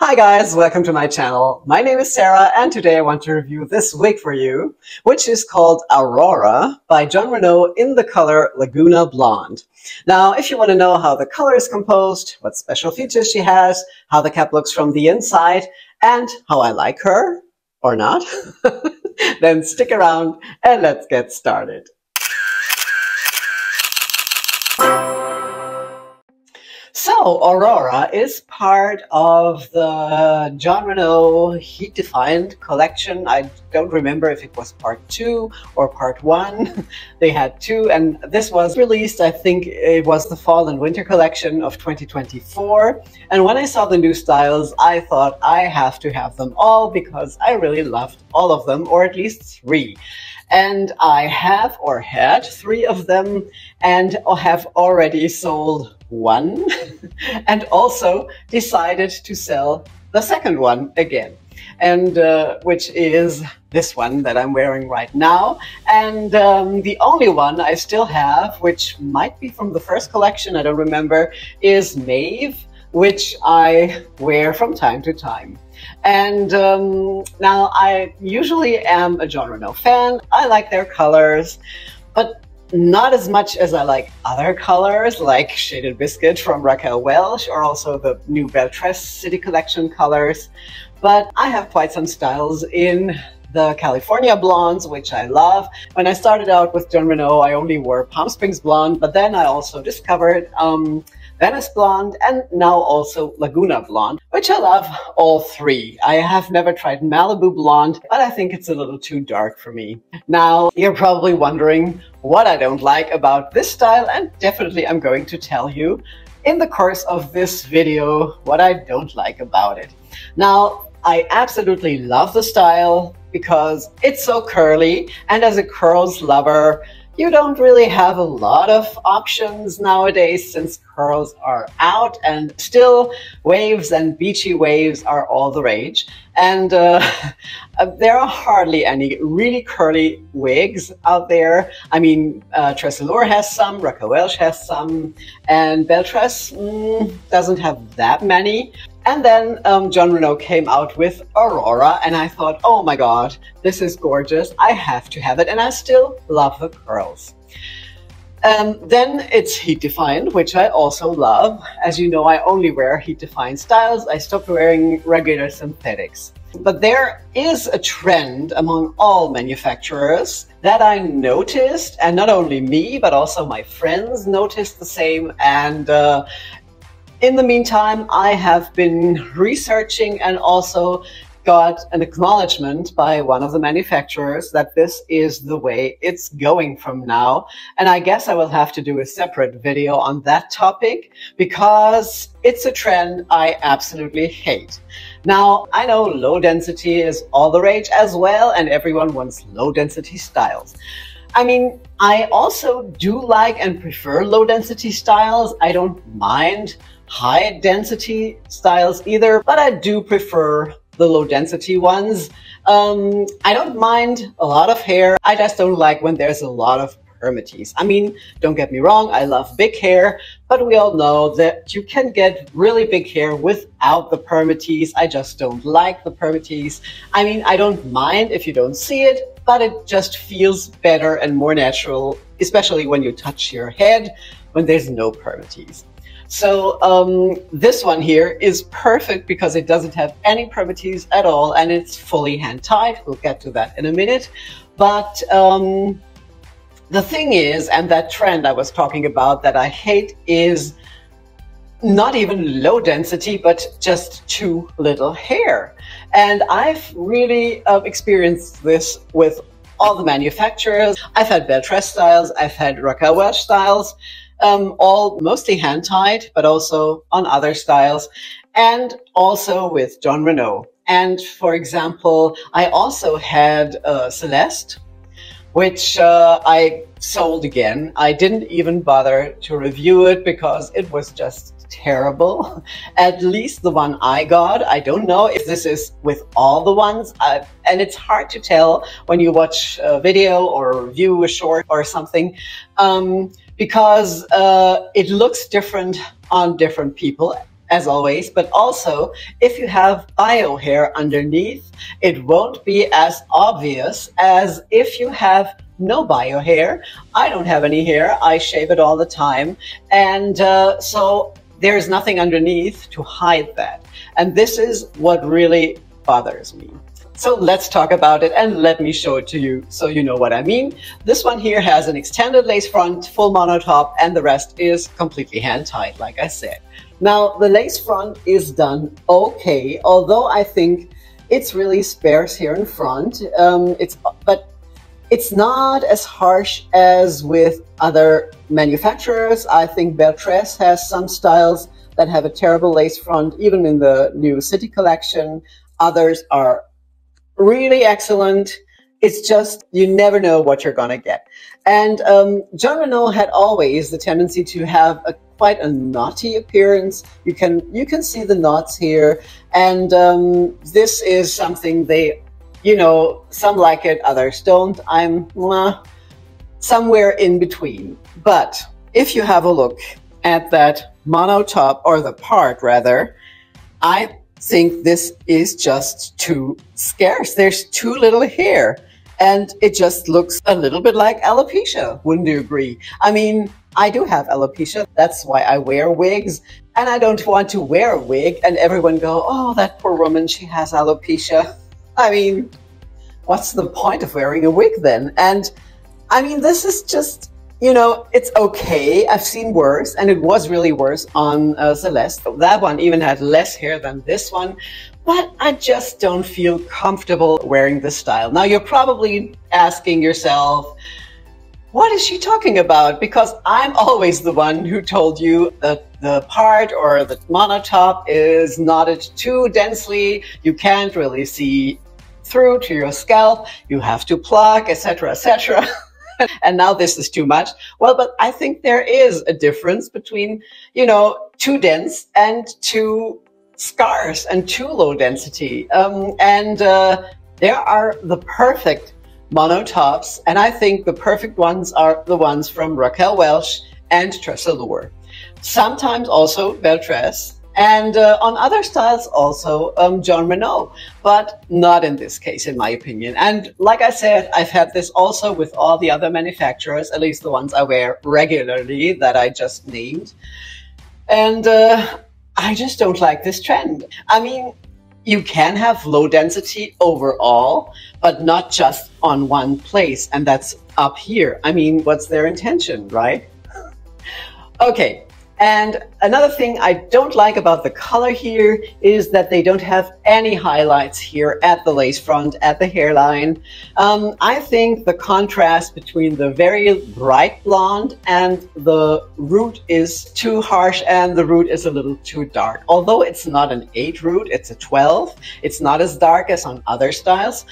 Hi guys, welcome to my channel. My name is Sarah and today I want to review this wig for you, which is called Aurora by Jon Renau in the color Laguna Blonde. Now, if you want to know how the color is composed, what special features she has, how the cap looks from the inside, and how I like her, or not, then stick around and let's get started. So, Aurora is part of the Jon Renau Heat Defined collection. I don't remember if it was part 2 or part 1. They had 2, and this was released, I think it was the fall and winter collection of 2024. And when I saw the new styles, I thought I have to have them all because I really loved all of them, or at least 3. And I have or had 3 of them and have already sold 1 and also decided to sell the second one again, and which is this one that I'm wearing right now. And the only one I still have, which might be from the first collection, I don't remember, is Maeve, which I wear from time to time. And now I usually am a Jon Renau fan. I like their colors, but not as much as I like other colors like Shaded Biscuit from Raquel Welch or also the new Beltress City Collection colors. But I have quite some styles in the California blondes, which I love. When I started out with Jon Renau, I only wore Palm Springs blonde, but then I also discovered Venice blonde and now also Laguna blonde, which I love all 3. I have never tried Malibu blonde, but I think it's a little too dark for me. Now, you're probably wondering what I don't like about this style, and definitely I'm going to tell you in the course of this video what I don't like about it. Now, I absolutely love the style because it's so curly, and as a curls lover, you don't really have a lot of options nowadays since curls are out, and still waves and beachy waves are all the rage. And there are hardly any really curly wigs out there. I mean, Tressalure has some, Raquel Welch has some, and Beltress doesn't have that many. And then Jon Renau came out with Aurora, and I thought, oh my god, this is gorgeous. I have to have it, and I still love the curls. Then it's Heat Defined, which I also love. As you know, I only wear Heat Defined styles. I stopped wearing regular synthetics. But there is a trend among all manufacturers that I noticed, and not only me, but also my friends noticed the same. And in the meantime, I have been researching and also got an acknowledgement by one of the manufacturers that this is the way it's going from now. And I guess I will have to do a separate video on that topic because it's a trend I absolutely hate. Now, I know low density is all the rage as well, and everyone wants low density styles. I mean, I also do like and prefer low density styles. I don't mind high density styles either, but I do prefer the low density ones. I don't mind a lot of hair. I just don't like when there's a lot of permatease. I mean, don't get me wrong, I love big hair, but we all know that you can get really big hair without the permatease. I just don't like the permatease. I mean, I don't mind if you don't see it, but it just feels better and more natural, especially when you touch your head when there's no permatease. So this one here is perfect because it doesn't have any permatease at all, and it's fully hand-tied. We'll get to that in a minute. But the thing is, and that trend I was talking about that I hate, is not even low density, but just too little hair. And I've really experienced this with all the manufacturers. I've had Beltress styles, I've had Raquel Welch styles, all mostly hand-tied, but also on other styles, and also with Jon Renau. And for example, I also had Celeste, which I sold again. I didn't even bother to review it because it was just terrible. At least the one I got. I don't know if this is with all the ones, and it's hard to tell when you watch a video or review a short or something, because it looks different on different people. as always, but also if you have bio hair underneath, it won't be as obvious as if you have no bio hair. I don't have any hair. I shave it all the time. And so there's nothing underneath to hide that. And this is what really bothers me. So let's talk about it and let me show it to you so you know what I mean. This one here has an extended lace front, full monotop, and the rest is completely hand-tied, like I said. Now, the lace front is done okay, although I think it's really sparse here in front. But it's not as harsh as with other manufacturers. I think Beltress has some styles that have a terrible lace front, even in the new City collection. Others are really excellent. It's just, you never know what you're gonna get. And Jon Renau had always the tendency to have quite a knotty appearance. You can see the knots here. And this is something they, you know, some like it, others don't. I'm somewhere in between. But if you have a look at that monotop, or the part rather, I think this is just too scarce. There's too little hair, and it just looks a little bit like alopecia. Wouldn't you agree? I mean, I do have alopecia. That's why I wear wigs, and I don't want to wear a wig and everyone go, oh, that poor woman, she has alopecia. I mean, what's the point of wearing a wig then? And I mean, this is just, you know, it's okay. I've seen worse, and it was really worse on Celeste. That one even had less hair than this one, but I just don't feel comfortable wearing this style. Now, you're probably asking yourself, what is she talking about? Because I'm always the one who told you that the part or the monotop is knotted too densely. You can't really see through to your scalp. You have to pluck, etc., etc. And now this is too much. Well, but I think there is a difference between, you know, too dense and too scarce and too low density. There are the perfect monotops, and I think the perfect ones are the ones from Raquel Welch and Tressalure. Sometimes also Beltress, and on other styles also Jon Renau, but not in this case, in my opinion. And like I said, I've had this also with all the other manufacturers, at least the ones I wear regularly that I just named. And I just don't like this trend. I mean, you can have low density overall, but not just on one place, and that's up here. I mean, what's their intention, right? Okay. And another thing I don't like about the color here is that they don't have any highlights here at the lace front, at the hairline. I think the contrast between the very bright blonde and the root is too harsh, and the root is a little too dark. Although it's not an 8 root, it's a 12. It's not as dark as on other styles,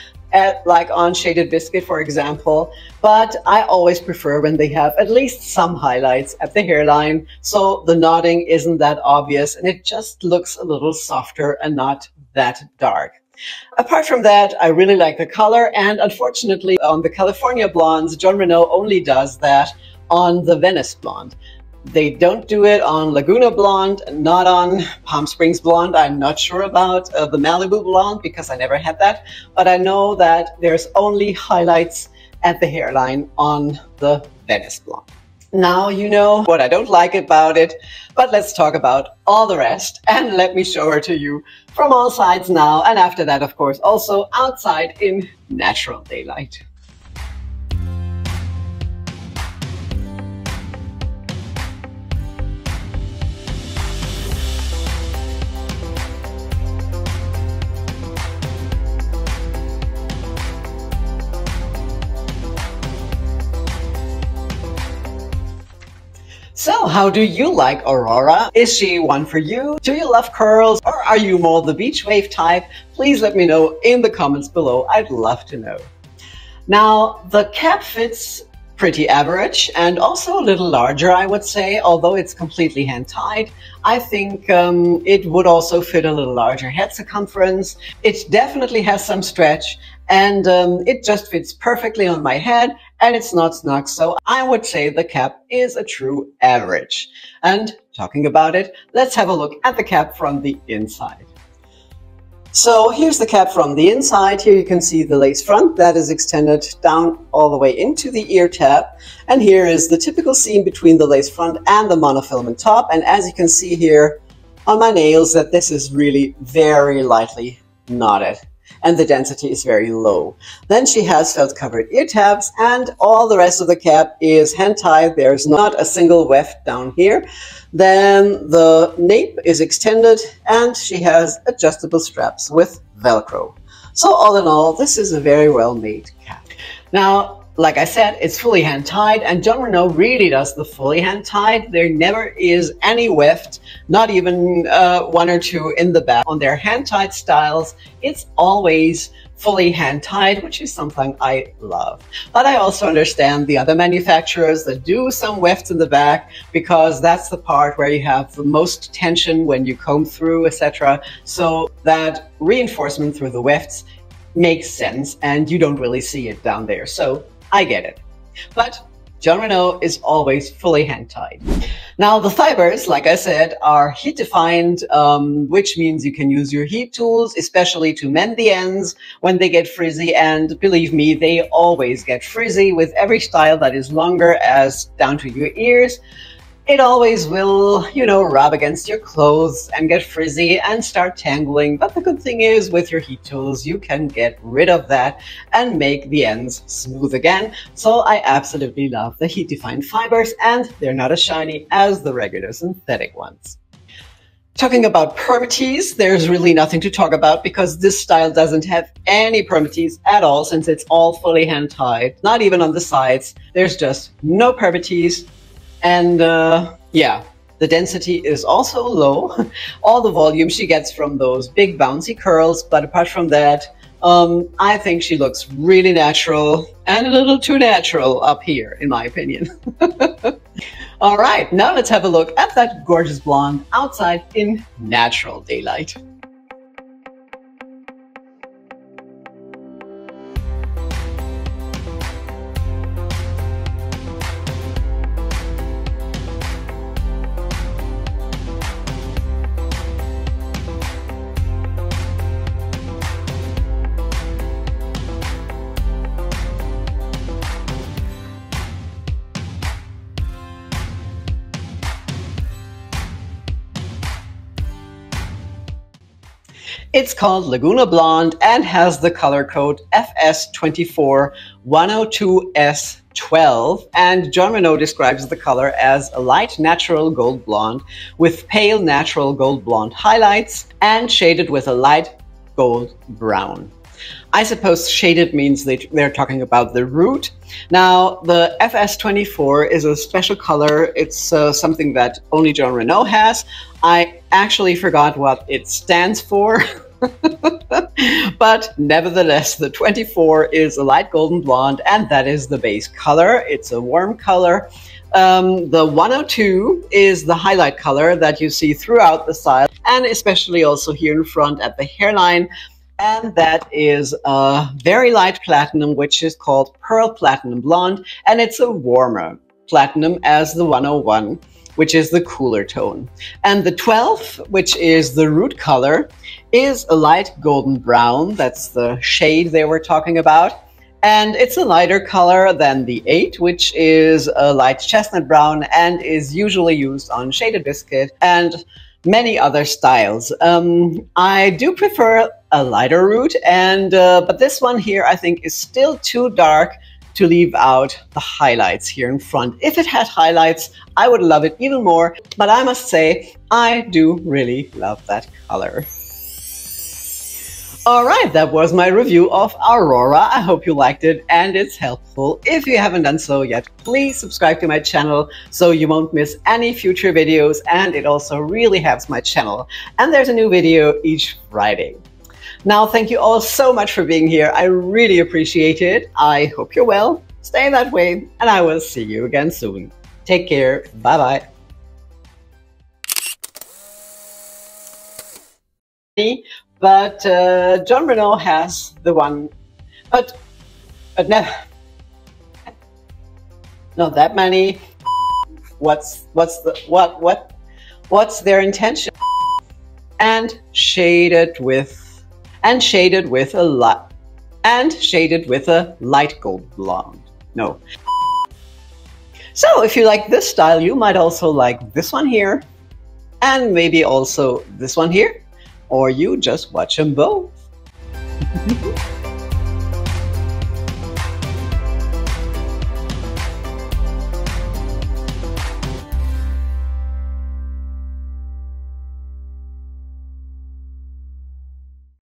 like on Shaded Biscuit, for example, but I always prefer when they have at least some highlights at the hairline, so the knotting isn't that obvious and it just looks a little softer and not that dark. Apart from that, I really like the color, and unfortunately on the California blondes, Jon Renau only does that on the Venice blonde. They don't do it on Laguna blonde, not on Palm Springs blonde. I'm not sure about the Malibu blonde because I never had that, but I know that there's only highlights at the hairline on the Venice blonde. Now you know what I don't like about it, but let's talk about all the rest, and let me show her to you from all sides now, and after that, of course, also outside in natural daylight. So how do you like Aurora? Is she one for you? Do you love curls, or are you more the beach wave type? Please let me know in the comments below. I'd love to know. Now, the cap fits pretty average and also a little larger, I would say, although it's completely hand-tied. I think it would also fit a little larger head circumference. It definitely has some stretch, and it just fits perfectly on my head, and it's not snug, so I would say the cap is a true average. And talking about it, let's have a look at the cap from the inside. So here's the cap from the inside. Here you can see the lace front that is extended down all the way into the ear tab. And here is the typical seam between the lace front and the monofilament top. And as you can see here on my nails, that this is really very lightly knotted and the density is very low. Then she has felt covered ear tabs, and all the rest of the cap is hand tied. There's not a single weft down here. Then the nape is extended and she has adjustable straps with Velcro. So all in all, this is a very well made cap. Now, like I said, it's fully hand tied, and Jon Renau really does the fully hand tied. There never is any weft, not even one or two in the back. On their hand tied styles, it's always fully hand tied, which is something I love. But I also understand the other manufacturers that do some wefts in the back, because that's the part where you have the most tension when you comb through, etc. So that reinforcement through the wefts makes sense, and you don't really see it down there. So I get it. But Jon Renau is always fully hand tied. Now the fibers, like I said, are heat defined, which means you can use your heat tools, especially to mend the ends when they get frizzy. And believe me, they always get frizzy with every style that is longer as down to your ears. It always will, you know, rub against your clothes and get frizzy and start tangling. But the good thing is, with your heat tools, you can get rid of that and make the ends smooth again. So I absolutely love the heat-defined fibers, and they're not as shiny as the regular synthetic ones. Talking about permatease, there's really nothing to talk about because this style doesn't have any permatease at all, since it's all fully hand-tied. Not even on the sides. There's just no permatease. And yeah, the density is also low. All the volume she gets from those big bouncy curls, but apart from that, I think she looks really natural, and a little too natural up here, in my opinion. All right, now let's have a look at that gorgeous blonde outside in natural daylight. It's called Laguna Blonde and has the color code FS24102S12, and Jon Renau describes the color as a light natural gold blonde with pale natural gold blonde highlights and shaded with a light gold brown. I suppose shaded means they're talking about the root. Now, the FS24 is a special color. It's something that only Jon Renau has. I actually forgot what it stands for. But nevertheless, the 24 is a light golden blonde, and that is the base color. It's a warm color. The 102 is the highlight color that you see throughout the style, and especially also here in front at the hairline. And that is a very light platinum, which is called Pearl Platinum Blonde, and it's a warmer platinum as the 101, which is the cooler tone. And the 12, which is the root color, is a light golden brown. That's the shade they were talking about. And it's a lighter color than the 8, which is a light chestnut brown and is usually used on shaded biscuit and many other styles. I do prefer a lighter root, and but this one here I think is still too dark to leave out the highlights here in front. If it had highlights, I would love it even more, but I must say I do really love that color. All right, that was my review of Aurora. I hope you liked it and it's helpful. If you haven't done so yet, please subscribe to my channel so you won't miss any future videos, and it also really helps my channel. And there's a new video each Friday. Now, thank you all so much for being here. I really appreciate it. I hope you're well, stay that way, and I will see you again soon. Take care. Bye-bye. But Jon Renau has the one, but never, not that many. What's the, what? What's their intention? And shaded with a light gold blonde. No. So if you like this style, you might also like this one here, and maybe also this one here, or you just watch them both.